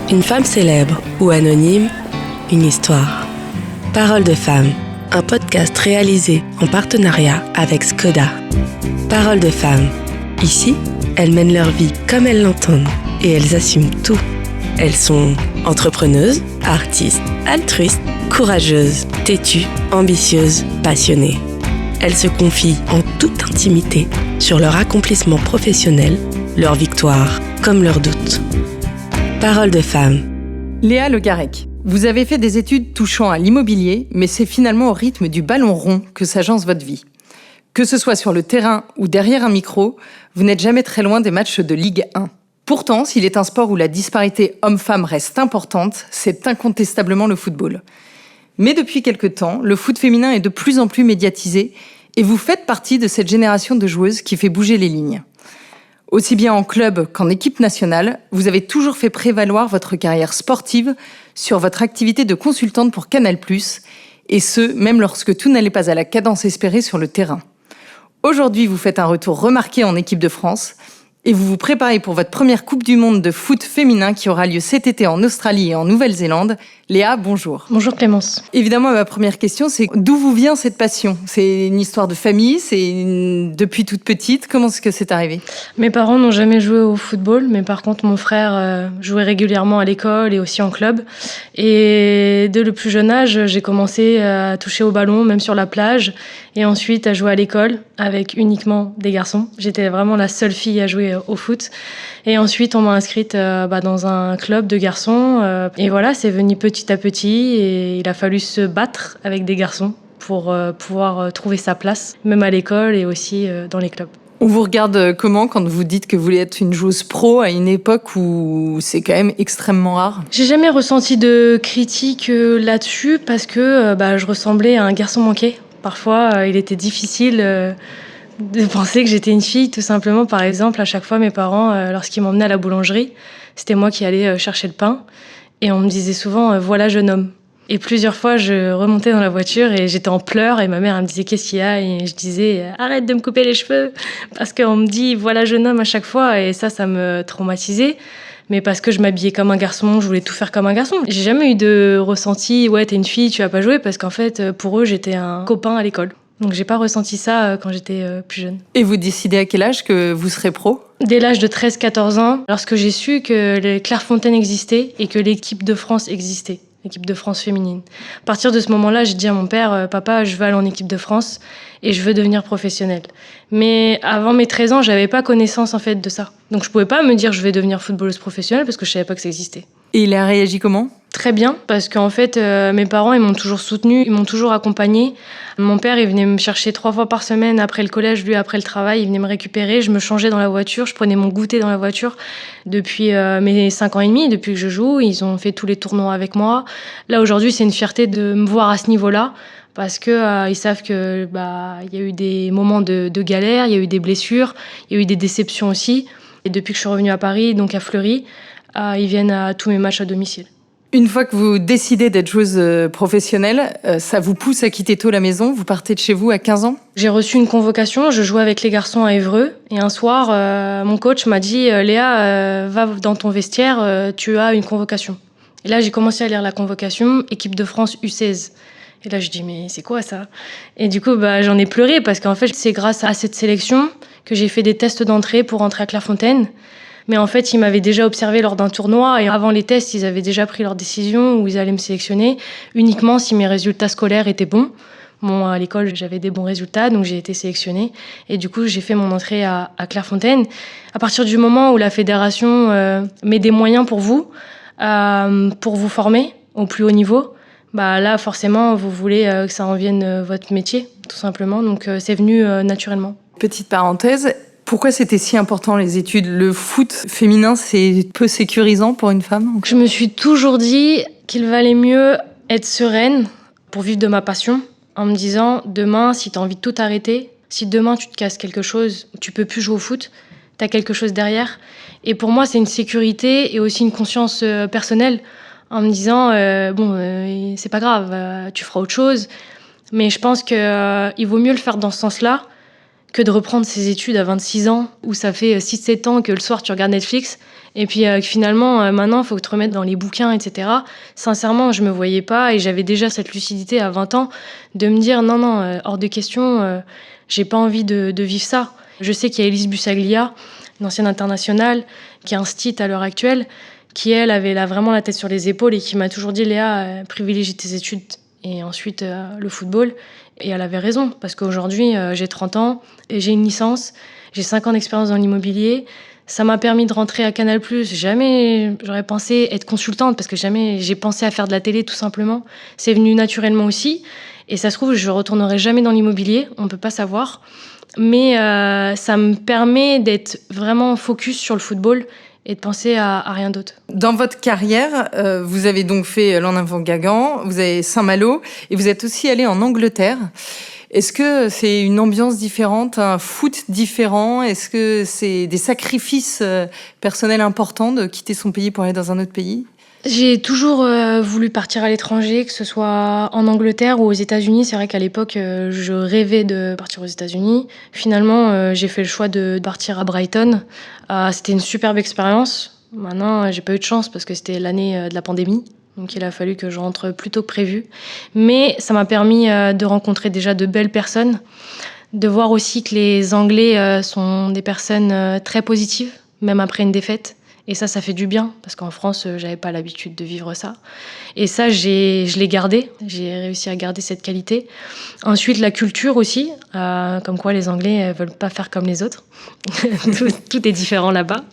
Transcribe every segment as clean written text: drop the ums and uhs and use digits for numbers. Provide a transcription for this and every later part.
Une femme célèbre ou anonyme, une histoire. Parole de femme, un podcast réalisé en partenariat avec Skoda. Parole de femme. Ici, elles mènent leur vie comme elles l'entendent et elles assument tout. Elles sont entrepreneuses, artistes, altruistes, courageuses, têtues, ambitieuses, passionnées. Elles se confient en toute intimité sur leur accomplissement professionnel, leurs victoires comme leurs doutes. Parole de femme. Léa Le Garec, vous avez fait des études touchant à l'immobilier, mais c'est finalement au rythme du ballon rond que s'agence votre vie. Que ce soit sur le terrain ou derrière un micro, vous n'êtes jamais très loin des matchs de Ligue 1. Pourtant, s'il est un sport où la disparité homme-femme reste importante, c'est incontestablement le football. Mais depuis quelque temps, le foot féminin est de plus en plus médiatisé et vous faites partie de cette génération de joueuses qui fait bouger les lignes. Aussi bien en club qu'en équipe nationale, vous avez toujours fait prévaloir votre carrière sportive sur votre activité de consultante pour Canal+, et ce, même lorsque tout n'allait pas à la cadence espérée sur le terrain. Aujourd'hui, vous faites un retour remarqué en équipe de France et vous vous préparez pour votre première Coupe du Monde de foot féminin qui aura lieu cet été en Australie et en Nouvelle-Zélande. Léa, bonjour. Bonjour Clémence. Évidemment, ma première question, c'est d'où vous vient cette passion ? C'est une histoire de famille, depuis toute petite. Comment est-ce que c'est arrivé ? Mes parents n'ont jamais joué au football, mais par contre, mon frère jouait régulièrement à l'école et aussi en club. Et dès le plus jeune âge, j'ai commencé à toucher au ballon, même sur la plage, et ensuite à jouer à l'école avec uniquement des garçons. J'étais vraiment la seule fille à jouer au foot. Et ensuite, on m'a inscrite dans un club de garçons. Et voilà, c'est venu petit à petit et il a fallu se battre avec des garçons pour pouvoir trouver sa place, même à l'école et aussi dans les clubs. On vous regarde comment quand vous dites que vous voulez être une joueuse pro à une époque où c'est quand même extrêmement rare ? J'ai jamais ressenti de critiques là-dessus parce que je ressemblais à un garçon manqué. Parfois, il était difficile de penser que j'étais une fille, tout simplement. Par exemple, à chaque fois, mes parents, lorsqu'ils m'emmenaient à la boulangerie, c'était moi qui allais chercher le pain. Et on me disait souvent « voilà jeune homme ». Et plusieurs fois, je remontais dans la voiture et j'étais en pleurs. Et ma mère, elle me disait « qu'est-ce qu'il y a ?» Et je disais « arrête de me couper les cheveux !» Parce qu'on me dit « voilà jeune homme » à chaque fois. Et ça me traumatisait. Mais parce que je m'habillais comme un garçon, je voulais tout faire comme un garçon. J'ai jamais eu de ressenti « ouais, t'es une fille, tu vas pas jouer », parce qu'en fait, pour eux, j'étais un copain à l'école. Donc j'ai pas ressenti ça quand j'étais plus jeune. Et vous décidez à quel âge que vous serez pro ? Dès l'âge de 13-14 ans, lorsque j'ai su que les Clairefontaine existait et que l'équipe de France existait, l'équipe de France féminine. À partir de ce moment-là, j'ai dit à mon père « Papa, je veux aller en équipe de France et je veux devenir professionnelle ». Mais avant mes 13 ans, j'avais pas connaissance en fait de ça. Donc je pouvais pas me dire « je vais devenir footballeuse professionnelle » parce que je savais pas que ça existait. Et il a réagi comment ? Très bien, parce qu'en fait, mes parents, ils m'ont toujours soutenue, ils m'ont toujours accompagnée. Mon père, il venait me chercher 3 fois par semaine après le collège, lui après le travail, il venait me récupérer, je me changeais dans la voiture, je prenais mon goûter dans la voiture. Depuis mes 5 ans et demi, depuis que je joue, ils ont fait tous les tournois avec moi. Là, aujourd'hui, c'est une fierté de me voir à ce niveau-là, parce que ils savent que y a eu des moments de galère, il y a eu des blessures, il y a eu des déceptions aussi. Et depuis que je suis revenue à Paris, donc à Fleury, ils viennent à tous mes matchs à domicile. Une fois que vous décidez d'être joueuse professionnelle, ça vous pousse à quitter tôt la maison. Vous partez de chez vous à 15 ans ? J'ai reçu une convocation, je jouais avec les garçons à Évreux. Et un soir, mon coach m'a dit « Léa, va dans ton vestiaire, tu as une convocation ». Et là, j'ai commencé à lire la convocation, équipe de France U16. Et là, je dis « mais c'est quoi ça ?» Et du coup, j'en ai pleuré parce qu'en fait, c'est grâce à cette sélection que j'ai fait des tests d'entrée pour rentrer à Clairefontaine. Mais en fait, ils m'avaient déjà observé lors d'un tournoi et avant les tests, ils avaient déjà pris leur décision où ils allaient me sélectionner uniquement si mes résultats scolaires étaient bons. Bon, à l'école, j'avais des bons résultats, donc j'ai été sélectionnée. Et du coup, j'ai fait mon entrée à Clairefontaine. À partir du moment où la fédération met des moyens pour vous former au plus haut niveau, là, forcément, vous voulez que ça en vienne votre métier, tout simplement. Donc, c'est venu naturellement. Petite parenthèse. Pourquoi c'était si important les études ? Le foot féminin, c'est peu sécurisant pour une femme ? Je me suis toujours dit qu'il valait mieux être sereine pour vivre de ma passion, en me disant demain, si tu as envie de tout arrêter, si demain tu te casses quelque chose, tu peux plus jouer au foot, tu as quelque chose derrière. Et pour moi, c'est une sécurité et aussi une conscience personnelle, en me disant c'est pas grave, tu feras autre chose. Mais je pense qu'il vaut mieux le faire dans ce sens-là que de reprendre ses études à 26 ans, où ça fait 6-7 ans que le soir tu regardes Netflix Et puis finalement, maintenant, il faut te remettre dans les bouquins, etc. Sincèrement, je me voyais pas et j'avais déjà cette lucidité à 20 ans de me dire non, hors de question, j'ai pas envie de vivre ça. Je sais qu'il y a Elise Bussaglia, une ancienne internationale, qui est instite à l'heure actuelle, qui, elle, avait vraiment la tête sur les épaules et qui m'a toujours dit « Léa, privilégie tes études et ensuite le football ». Et elle avait raison, parce qu'aujourd'hui, j'ai 30 ans et j'ai une licence, j'ai 5 ans d'expérience dans l'immobilier. Ça m'a permis de rentrer à Canal+. Jamais j'aurais pensé être consultante, parce que jamais j'ai pensé à faire de la télé, tout simplement. C'est venu naturellement aussi. Et ça se trouve, je retournerai jamais dans l'immobilier, on peut pas savoir. Mais ça me permet d'être vraiment focus sur le football et de penser à rien d'autre. Dans votre carrière, vous avez donc fait Landivant-Guingamp, vous avez Saint-Malo et vous êtes aussi allé en Angleterre. Est-ce que c'est une ambiance différente, un foot différent ? Est-ce que c'est des sacrifices personnels importants de quitter son pays pour aller dans un autre pays ? J'ai toujours voulu partir à l'étranger, que ce soit en Angleterre ou aux États-Unis. C'est vrai qu'à l'époque, je rêvais de partir aux États-Unis. Finalement, j'ai fait le choix de partir à Brighton. C'était une superbe expérience. Maintenant, j'ai pas eu de chance parce que c'était l'année de la pandémie. Donc il a fallu que je rentre plus tôt que prévu. Mais ça m'a permis de rencontrer déjà de belles personnes, de voir aussi que les Anglais sont des personnes très positives, même après une défaite. Et ça fait du bien, parce qu'en France, j'avais pas l'habitude de vivre ça. Et ça, je l'ai gardé. J'ai réussi à garder cette qualité. Ensuite, la culture aussi, comme quoi les Anglais veulent pas faire comme les autres. Tout est différent là-bas.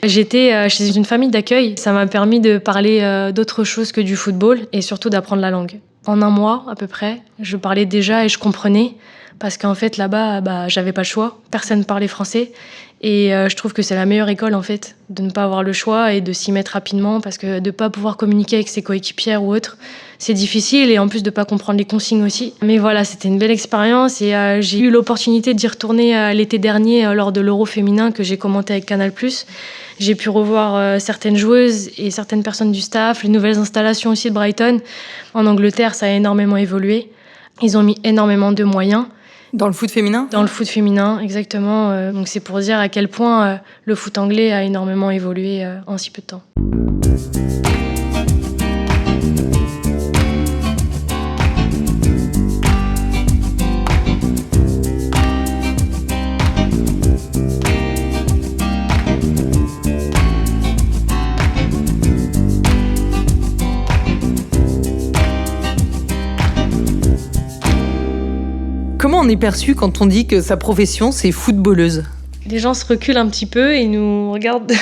J'étais chez une famille d'accueil. Ça m'a permis de parler d'autre chose que du football et surtout d'apprendre la langue. En 1 mois, à peu près, je parlais déjà et je comprenais. Parce qu'en fait, là-bas, j'avais pas le choix. Personne parlait français. Et je trouve que c'est la meilleure école, en fait, de ne pas avoir le choix et de s'y mettre rapidement. Parce que de pas pouvoir communiquer avec ses coéquipières ou autres, c'est difficile. Et en plus, de pas comprendre les consignes aussi. Mais voilà, c'était une belle expérience. Et j'ai eu l'opportunité d'y retourner l'été dernier lors de l'Euro féminin que j'ai commenté avec Canal+. J'ai pu revoir certaines joueuses et certaines personnes du staff, les nouvelles installations aussi de Brighton. En Angleterre, ça a énormément évolué. Ils ont mis énormément de moyens. Dans le foot féminin ? Dans le foot féminin, exactement. Donc c'est pour dire à quel point le foot anglais a énormément évolué en si peu de temps. Comment on est perçu quand on dit que sa profession, c'est footballeuse ? Les gens se reculent un petit peu et nous regardent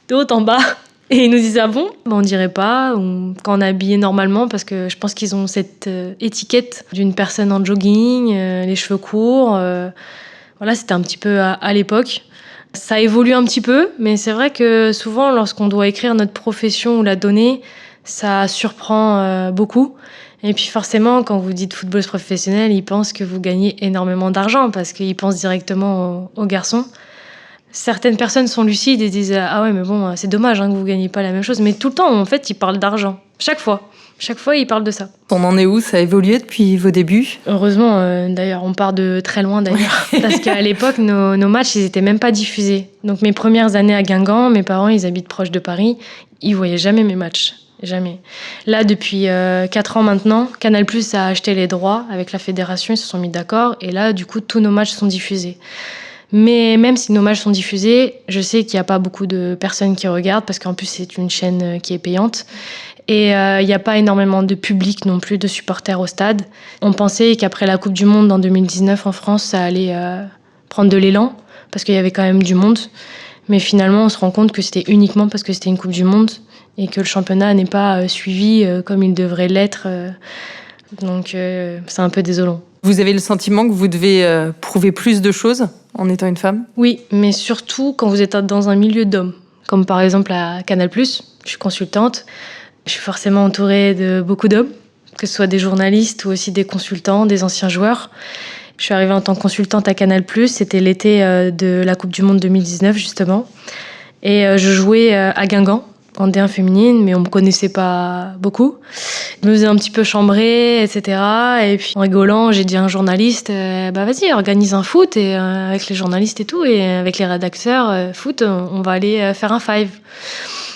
de haut en bas et ils nous disent « Ah bon ?» On dirait pas, ou quand on est habillé normalement, parce que je pense qu'ils ont cette étiquette d'une personne en jogging, les cheveux courts. Voilà, c'était un petit peu à l'époque. Ça évolue un petit peu, mais c'est vrai que souvent, lorsqu'on doit écrire notre profession ou la donner, ça surprend beaucoup. Et puis forcément, quand vous dites footballeuse professionnelle, ils pensent que vous gagnez énormément d'argent parce qu'ils pensent directement aux garçons. Certaines personnes sont lucides et disent « Ah ouais, mais bon, c'est dommage que vous ne gagnez pas la même chose. » Mais tout le temps, en fait, ils parlent d'argent. Chaque fois, ils parlent de ça. On en est où ? Ça a évolué depuis vos débuts ? Heureusement, d'ailleurs, on part de très loin d'ailleurs. Parce qu'à l'époque, nos matchs, ils n'étaient même pas diffusés. Donc mes premières années à Guingamp, mes parents, ils habitent proche de Paris. Ils ne voyaient jamais mes matchs. Jamais. Là, depuis 4 ans maintenant, Canal+ a acheté les droits avec la fédération, ils se sont mis d'accord. Et là, du coup, tous nos matchs sont diffusés. Mais même si nos matchs sont diffusés, je sais qu'il n'y a pas beaucoup de personnes qui regardent parce qu'en plus, c'est une chaîne qui est payante. Et il n'y a pas énormément de public non plus, de supporters au stade. On pensait qu'après la Coupe du Monde en 2019 en France, ça allait prendre de l'élan parce qu'il y avait quand même du monde. Mais finalement, on se rend compte que c'était uniquement parce que c'était une Coupe du Monde et que le championnat n'est pas suivi comme il devrait l'être. Donc c'est un peu désolant. Vous avez le sentiment que vous devez prouver plus de choses en étant une femme ? Oui, mais surtout quand vous êtes dans un milieu d'hommes. Comme par exemple à Canal+, je suis consultante. Je suis forcément entourée de beaucoup d'hommes, que ce soit des journalistes ou aussi des consultants, des anciens joueurs. Je suis arrivée en tant que consultante à Canal+, c'était l'été de la Coupe du Monde 2019 justement. Et je jouais à Guingamp, en D1 féminine, mais on ne me connaissait pas beaucoup. Je me faisais un petit peu chambrer, etc. Et puis en rigolant, j'ai dit à un journaliste, vas-y, organise un foot et avec les journalistes et tout, et avec les rédacteurs foot, on va aller faire un 5.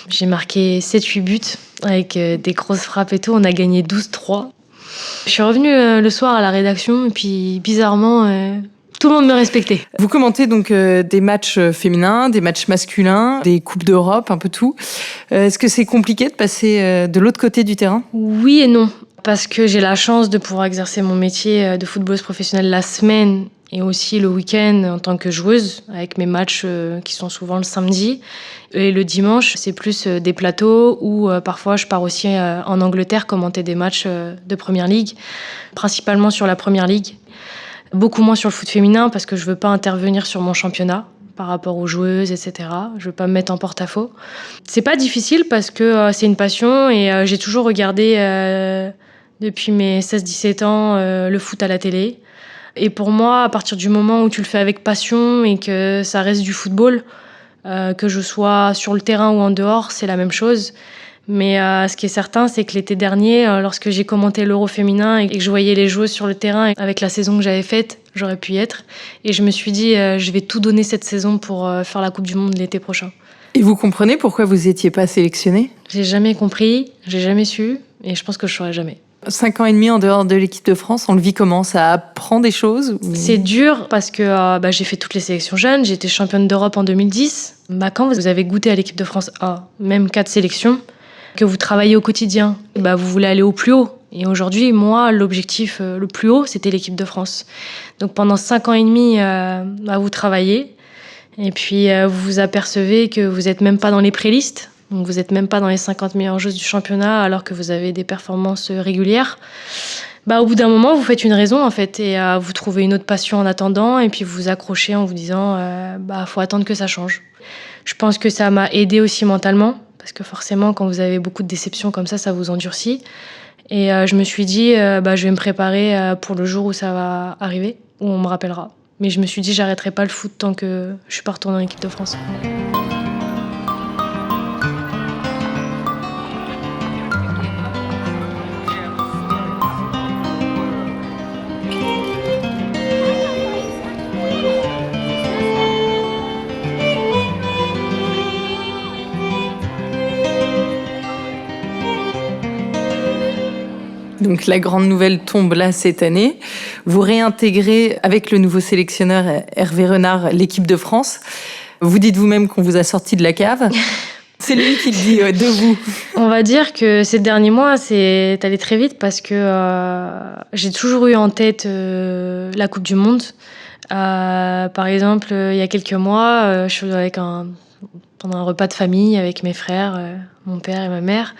J'ai marqué 7-8 buts avec des grosses frappes et tout. On a gagné 12-3. Je suis revenue le soir à la rédaction et puis bizarrement, tout le monde me respectait. Vous commentez donc des matchs féminins, des matchs masculins, des Coupes d'Europe, un peu tout. Est-ce que c'est compliqué de passer de l'autre côté du terrain ? Oui et non, parce que j'ai la chance de pouvoir exercer mon métier de footballeuse professionnelle la semaine et aussi le week-end en tant que joueuse, avec mes matchs qui sont souvent le samedi. Et le dimanche, c'est plus des plateaux où parfois je pars aussi en Angleterre commenter des matchs de Première Ligue, principalement sur la Première Ligue. Beaucoup moins sur le foot féminin parce que je veux pas intervenir sur mon championnat par rapport aux joueuses, etc. Je veux pas me mettre en porte-à-faux. C'est pas difficile parce que c'est une passion et j'ai toujours regardé depuis mes 16-17 ans le foot à la télé. Et pour moi, à partir du moment où tu le fais avec passion et que ça reste du football, que je sois sur le terrain ou en dehors, c'est la même chose. Mais ce qui est certain, c'est que l'été dernier, lorsque j'ai commenté l'Euro féminin et que je voyais les joueuses sur le terrain, avec la saison que j'avais faite, j'aurais pu y être. Et je me suis dit, je vais tout donner cette saison pour faire la Coupe du Monde l'été prochain. Et vous comprenez pourquoi vous n'étiez pas sélectionnée ? J'ai jamais compris, j'ai jamais su, et je pense que je saurai jamais. 5 ans et demi en dehors de l'équipe de France, on le vit comment ? Ça apprend des choses ou... C'est dur parce que j'ai fait toutes les sélections jeunes, j'ai été championne d'Europe en 2010. Quand vous avez goûté à l'équipe de France A, même 4 sélections, que vous travaillez au quotidien, vous voulez aller au plus haut. Et aujourd'hui, moi, l'objectif le plus haut, c'était l'équipe de France. Donc pendant 5 ans et demi, vous travaillez. Et puis vous vous apercevez que vous n'êtes même pas dans les prélistes. Donc vous n'êtes même pas dans les 50 meilleures joueuses du championnat alors que vous avez des performances régulières. Au bout d'un moment, vous faites une raison en fait. Et vous trouvez une autre passion en attendant. Et puis vous vous accrochez en vous disant faut attendre que ça change. Je pense que ça m'a aidée aussi mentalement. Parce que forcément, quand vous avez beaucoup de déceptions comme ça vous endurcit. Et je me suis dit, je vais me préparer pour le jour où ça va arriver, où on me rappellera. Mais je me suis dit, j'arrêterai pas le foot tant que je suis pas retournée en équipe de France. Donc la grande nouvelle tombe là cette année. Vous réintégrez avec le nouveau sélectionneur Hervé Renard l'équipe de France. Vous dites vous-même qu'on vous a sorti de la cave. C'est lui qui le dit de vous. On va dire que ces derniers mois, c'est allé très vite parce que j'ai toujours eu en tête la Coupe du Monde. Par exemple, il y a quelques mois, je suis pendant un repas de famille avec mes frères, mon père et ma mère,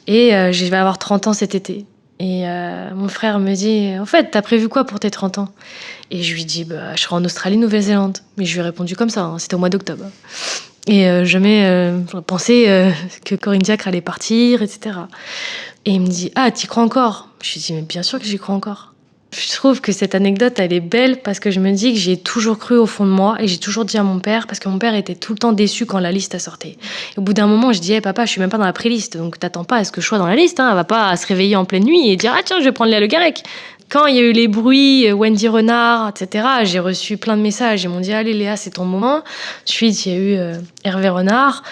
et je vais avoir 30 ans cet été. Et mon frère me dit, en fait, t'as prévu quoi pour tes 30 ans ? Et je lui dis, je serai en Australie, Nouvelle-Zélande. Mais je lui ai répondu comme ça, c'était au mois d'octobre. Et jamais j'aurais pensé que Corinne Diacre allait partir, etc. Et il me dit, t'y crois encore ? Je lui dis, mais bien sûr que j'y crois encore. Je trouve que cette anecdote, elle est belle parce que je me dis que j'ai toujours cru au fond de moi et j'ai toujours dit à mon père, parce que mon père était tout le temps déçu quand la liste a sorti. Et au bout d'un moment, je dis, papa, je suis même pas dans la pré-liste, donc t'attends pas à ce que je sois dans la liste, hein. Elle va pas se réveiller en pleine nuit et dire, tiens, je vais prendre Léa Le Garrec. Quand il y a eu les bruits, Wendy Renard, etc., j'ai reçu plein de messages. Ils m'ont dit, allez Léa, c'est ton moment. Ensuite, il y a eu Hervé Renard.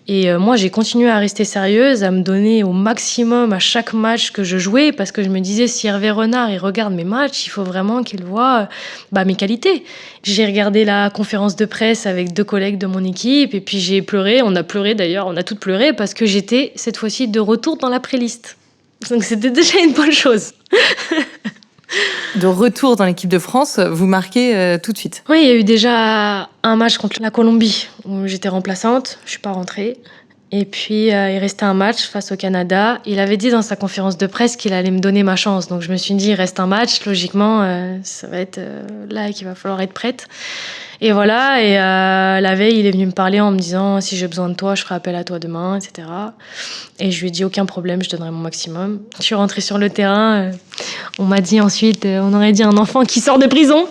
Et moi, j'ai continué à rester sérieuse, à me donner au maximum à chaque match que je jouais, parce que je me disais, si Hervé Renard il regarde mes matchs, il faut vraiment qu'il voit mes qualités. J'ai regardé la conférence de presse avec 2 collègues de mon équipe, et puis j'ai pleuré, on a pleuré d'ailleurs, on a toutes pleuré, parce que j'étais cette fois-ci de retour dans la pré-liste. Donc c'était déjà une bonne chose. De retour dans l'équipe de France, vous marquez tout de suite. Oui, il y a eu déjà un match contre la Colombie où j'étais remplaçante, je suis pas rentrée. Et puis il restait un match face au Canada. Il avait dit dans sa conférence de presse qu'il allait me donner ma chance. Donc je me suis dit, il reste un match, logiquement, ça va être là qu'il va falloir être prête. Et voilà, et la veille, il est venu me parler en me disant, si j'ai besoin de toi, je ferai appel à toi demain, etc. Et je lui ai dit, aucun problème, je donnerai mon maximum. Je suis rentrée sur le terrain, on m'a dit ensuite, on aurait dit un enfant qui sort de prison.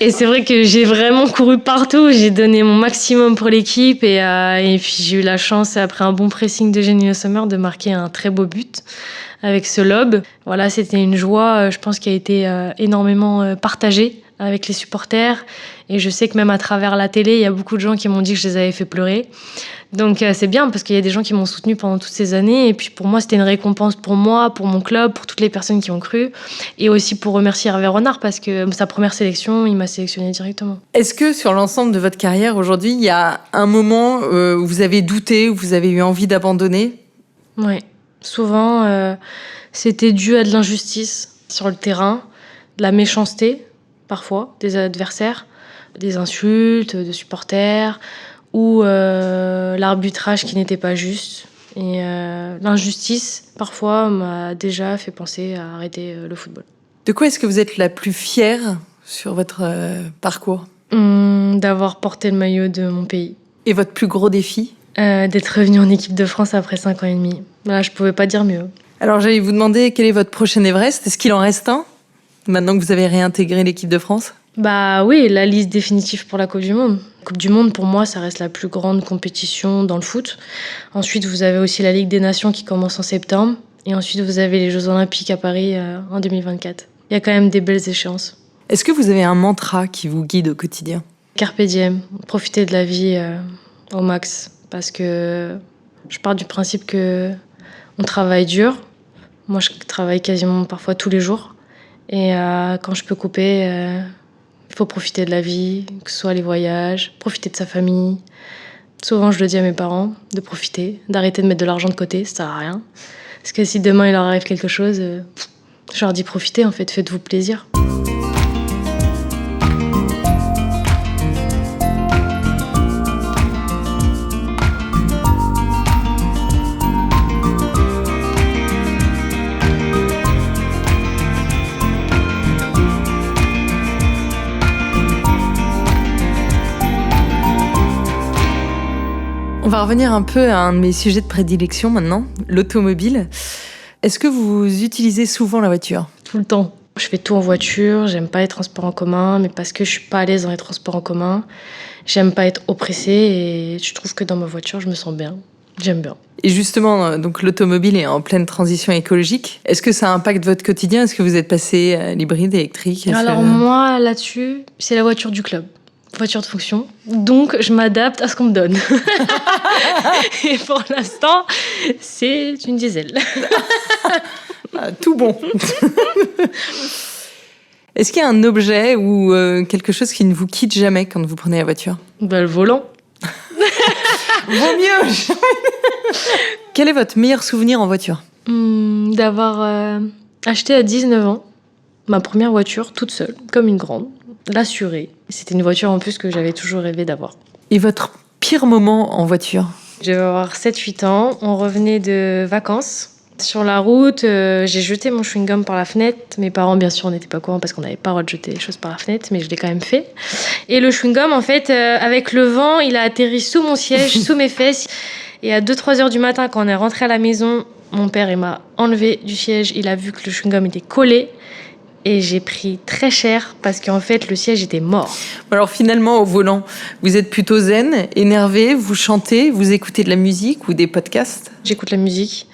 Et c'est vrai que j'ai vraiment couru partout, j'ai donné mon maximum pour l'équipe, et puis j'ai eu la chance, après un bon pressing de Jenny Le Sommer, de marquer un très beau but. avec ce lobe. Voilà, c'était une joie, je pense, qui a été énormément partagée avec les supporters. Et je sais que même à travers la télé, il y a beaucoup de gens qui m'ont dit que je les avais fait pleurer. Donc c'est bien parce qu'il y a des gens qui m'ont soutenu pendant toutes ces années. Et puis pour moi, c'était une récompense pour moi, pour mon club, pour toutes les personnes qui ont cru. Et aussi pour remercier Hervé Renard parce que sa première sélection, il m'a sélectionné directement. Est-ce que sur l'ensemble de votre carrière aujourd'hui, il y a un moment où vous avez douté, où vous avez eu envie d'abandonner ? Oui, souvent c'était dû à de l'injustice sur le terrain, de la méchanceté parfois des adversaires, des insultes de supporters ou l'arbitrage qui n'était pas juste. Et l'injustice, parfois, m'a déjà fait penser à arrêter le football. De quoi est-ce que vous êtes la plus fière sur votre parcours ? D'avoir porté le maillot de mon pays. Et votre plus gros défi ? D'être revenue en équipe de France après 5 ans et demi. Là, je pouvais pas dire mieux. Alors, j'allais vous demander quel est votre prochain Everest. Est-ce qu'il en reste un, maintenant que vous avez réintégré l'équipe de France ? Bah oui, la liste définitive pour la Coupe du Monde. La Coupe du Monde, pour moi, ça reste la plus grande compétition dans le foot. Ensuite, vous avez aussi la Ligue des Nations qui commence en septembre. Et ensuite, vous avez les Jeux Olympiques à Paris en 2024. Il y a quand même des belles échéances. Est-ce que vous avez un mantra qui vous guide au quotidien ? Carpe diem, profiter de la vie au max. Parce que je pars du principe que on travaille dur. Moi, je travaille quasiment parfois tous les jours. Et quand je peux couper... il faut profiter de la vie, que ce soit les voyages, profiter de sa famille. Souvent, je le dis à mes parents, de profiter, d'arrêter de mettre de l'argent de côté, ça sert à rien. Parce que si demain, il leur arrive quelque chose, je leur dis profitez, en fait, faites-vous plaisir. On va revenir un peu à un de mes sujets de prédilection maintenant, l'automobile. Est-ce que vous utilisez souvent la voiture ? Tout le temps. Je fais tout en voiture, j'aime pas les transports en commun, mais parce que je suis pas à l'aise dans les transports en commun. J'aime pas être oppressée et je trouve que dans ma voiture, je me sens bien. J'aime bien. Et justement, donc l'automobile est en pleine transition écologique. Est-ce que ça impacte votre quotidien ? Est-ce que vous êtes passé à l'hybride électrique ? Alors moi, là-dessus, c'est la voiture du club. Voiture de fonction. Donc, je m'adapte à ce qu'on me donne. Et pour l'instant, c'est une diesel. Tout bon. Est-ce qu'il y a un objet ou quelque chose qui ne vous quitte jamais quand vous prenez la voiture ? Le volant. Vaut mieux. Quel est votre meilleur souvenir en voiture ? D'avoir acheté à 19 ans ma première voiture toute seule, comme une grande, l'assurée. C'était une voiture en plus que j'avais toujours rêvé d'avoir. Et votre pire moment en voiture ? Je devais avoir 7-8 ans. On revenait de vacances. Sur la route, j'ai jeté mon chewing-gum par la fenêtre. Mes parents, bien sûr, n'étaient pas au courant parce qu'on n'avait pas le droit de jeter les choses par la fenêtre, mais je l'ai quand même fait. Et le chewing-gum, en fait, avec le vent, il a atterri sous mon siège, sous mes fesses. Et à 2-3 heures du matin, quand on est rentré à la maison, mon père, il m'a enlevé du siège. Il a vu que le chewing-gum était collé. Et j'ai pris très cher parce qu'en fait, le siège était mort. Alors finalement, au volant, vous êtes plutôt zen, énervé, vous chantez, vous écoutez de la musique ou des podcasts ? J'écoute la musique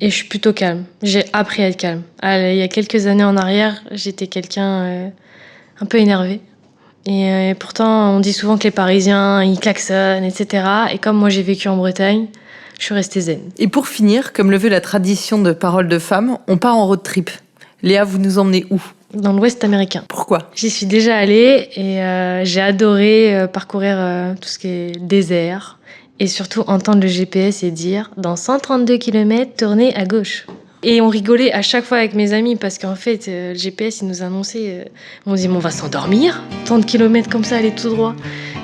et je suis plutôt calme. J'ai appris à être calme. Il y a quelques années en arrière, j'étais quelqu'un un peu énervé. Et pourtant, on dit souvent que les Parisiens, ils klaxonnent, etc. Et comme moi, j'ai vécu en Bretagne, je suis restée zen. Et pour finir, comme le veut la tradition de Parole de Femme, on part en road trip. Léa, vous nous emmenez où ? Dans l'Ouest américain. Pourquoi ? J'y suis déjà allée et j'ai adoré parcourir tout ce qui est désert et surtout entendre le GPS et dire « Dans 132 km, tournez à gauche ». Et on rigolait à chaque fois avec mes amis parce qu'en fait, le GPS, il nous annonçait, on dit « On va s'endormir, tant de kilomètres comme ça, aller tout droit ».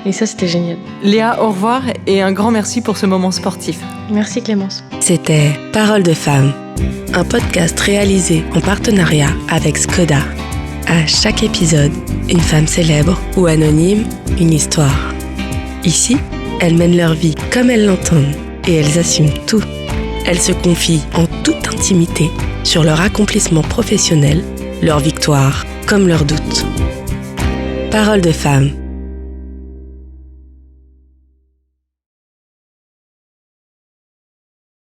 Et ça, c'était génial. Léa, au revoir et un grand merci pour ce moment sportif. Merci Clémence. C'était Parole de Femme, un podcast réalisé en partenariat avec Skoda. À chaque épisode, une femme célèbre ou anonyme, une histoire. Ici, elles mènent leur vie comme elles l'entendent et elles assument tout. Elles se confient en toute intimité sur leur accomplissement professionnel, leurs victoires comme leurs doutes. Parole de Femme.